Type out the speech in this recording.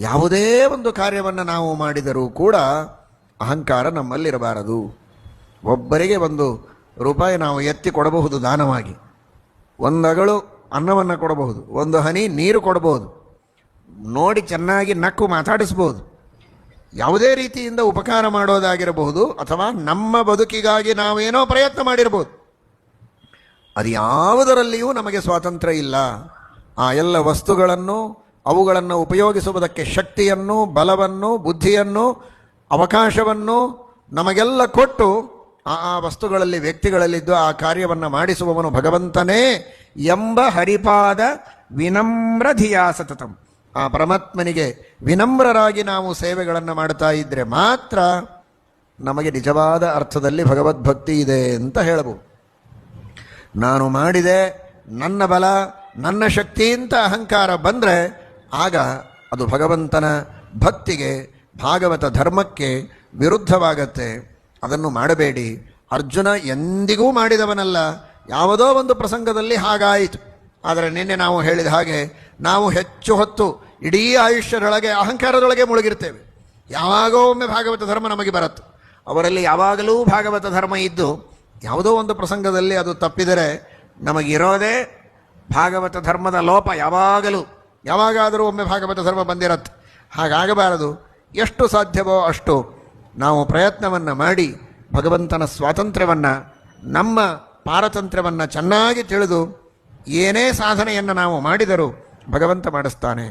ಯಾವುದೇ ಒಂದು ಕಾರ್ಯವನ್ನು ನಾವು ಮಾಡಿದರೂ ಕೂಡ ಅಹಂಕಾರ ನಮ್ಮಲ್ಲಿರಬಾರದು. ಒಬ್ಬರಿಗೆ 1 ರೂಪಾಯಿ ನಾವು ಎತ್ತಿ ಕೊಡಬಹುದು ದಾನವಾಗಿ, 1 ಅಗಳು ಅನ್ನವನ್ನು ಕೊಡಬಹುದು, 1 ಹನಿ ನೀರು ಕೊಡಬಹುದು, ನೋಡಿ ಚೆನ್ನಾಗಿ ನಕ್ಕು ಮಾತಾಡಿಸ್ಬೋದು, ಯಾವುದೇ ರೀತಿಯಿಂದ ಉಪಕಾರ ಮಾಡೋದಾಗಿರಬಹುದು, ಅಥವಾ ನಮ್ಮ ಬದುಕಿಗಾಗಿ ನಾವೇನೋ ಪ್ರಯತ್ನ ಮಾಡಿರ್ಬೋದು. ಅದು ಯಾವುದರಲ್ಲಿಯೂ ನಮಗೆ ಸ್ವಾತಂತ್ರ್ಯ ಇಲ್ಲ. ಆ ಎಲ್ಲ ವಸ್ತುಗಳನ್ನು, ಅವುಗಳನ್ನು ಉಪಯೋಗಿಸುವುದಕ್ಕೆ ಶಕ್ತಿಯನ್ನು, ಬಲವನ್ನು, ಬುದ್ಧಿಯನ್ನು, ಅವಕಾಶವನ್ನು ನಮಗೆಲ್ಲ ಕೊಟ್ಟು ಆ ವಸ್ತುಗಳಲ್ಲಿ, ವ್ಯಕ್ತಿಗಳಲ್ಲಿದ್ದು ಆ ಕಾರ್ಯವನ್ನು ಮಾಡಿಸುವವನು ಭಗವಂತನೇ ಎಂಬ ಹರಿಪಾದ ವಿನಮ್ರ ಧಿಯಾ ಸತತಂ. ಆ ಪರಮಾತ್ಮನಿಗೆ ವಿನಮ್ರರಾಗಿ ನಾವು ಸೇವೆಗಳನ್ನು ಮಾಡ್ತಾ ಇದ್ದರೆ ಮಾತ್ರ ನಮಗೆ ನಿಜವಾದ ಅರ್ಥದಲ್ಲಿ ಭಗವದ್ಭಕ್ತಿ ಇದೆ ಅಂತ ಹೇಳಬಹುದು. ನಾನು ಮಾಡಿದೆ, ನನ್ನ ಬಲ, ನನ್ನ ಶಕ್ತಿ ಅಂತ ಅಹಂಕಾರ ಬಂದರೆ ಆಗ ಅದು ಭಗವಂತನ ಭಕ್ತಿಗೆ, ಭಾಗವತ ಧರ್ಮಕ್ಕೆ ವಿರುದ್ಧವಾಗತ್ತೆ. ಅದನ್ನು ಮಾಡಬೇಡಿ. ಅರ್ಜುನ ಎಂದಿಗೂ ಮಾಡಿದವನಲ್ಲ, ಯಾವುದೋ ಒಂದು ಪ್ರಸಂಗದಲ್ಲಿ ಹಾಗಾಯಿತು. ಆದರೆ ನಿನ್ನೆ ನಾವು ಹೇಳಿದ ಹಾಗೆ ನಾವು ಹೆಚ್ಚು ಹೊತ್ತು ಇಡೀ ಆಯುಷ್ಯದೊಳಗೆ ಅಹಂಕಾರದೊಳಗೆ ಮುಳುಗಿರ್ತೇವೆ. ಯಾವಾಗೋ ಒಮ್ಮೆ ಭಾಗವತ ಧರ್ಮ ನಮಗೆ ಬರುತ್ತೆ. ಅವರಲ್ಲಿ ಯಾವಾಗಲೂ ಭಾಗವತ ಧರ್ಮ ಇದ್ದು ಯಾವುದೋ ಒಂದು ಪ್ರಸಂಗದಲ್ಲಿ ಅದು ತಪ್ಪಿದರೆ ನಮಗಿರೋದೇ ಭಾಗವತ ಧರ್ಮದ ಲೋಪ. ಯಾವಾಗಾದರೂ ಒಮ್ಮೆ ಭಾಗವತ ಧರ್ಮ ಬಂದಿರತ್ತೆ. ಹಾಗಾಗಬಾರದು. ಎಷ್ಟು ಸಾಧ್ಯವೋ ಅಷ್ಟು ನಾವು ಪ್ರಯತ್ನವನ್ನು ಮಾಡಿ ಭಗವಂತನ ಸ್ವಾತಂತ್ರ್ಯವನ್ನು, ನಮ್ಮ ಪಾರತಂತ್ರ್ಯವನ್ನು ಚೆನ್ನಾಗಿ ತಿಳಿದು ಏನೇ ಸಾಧನೆಯನ್ನು ನಾವು ಮಾಡಿದರೂ ಭಗವಂತ ಮಾಡಿಸ್ತಾನೆ.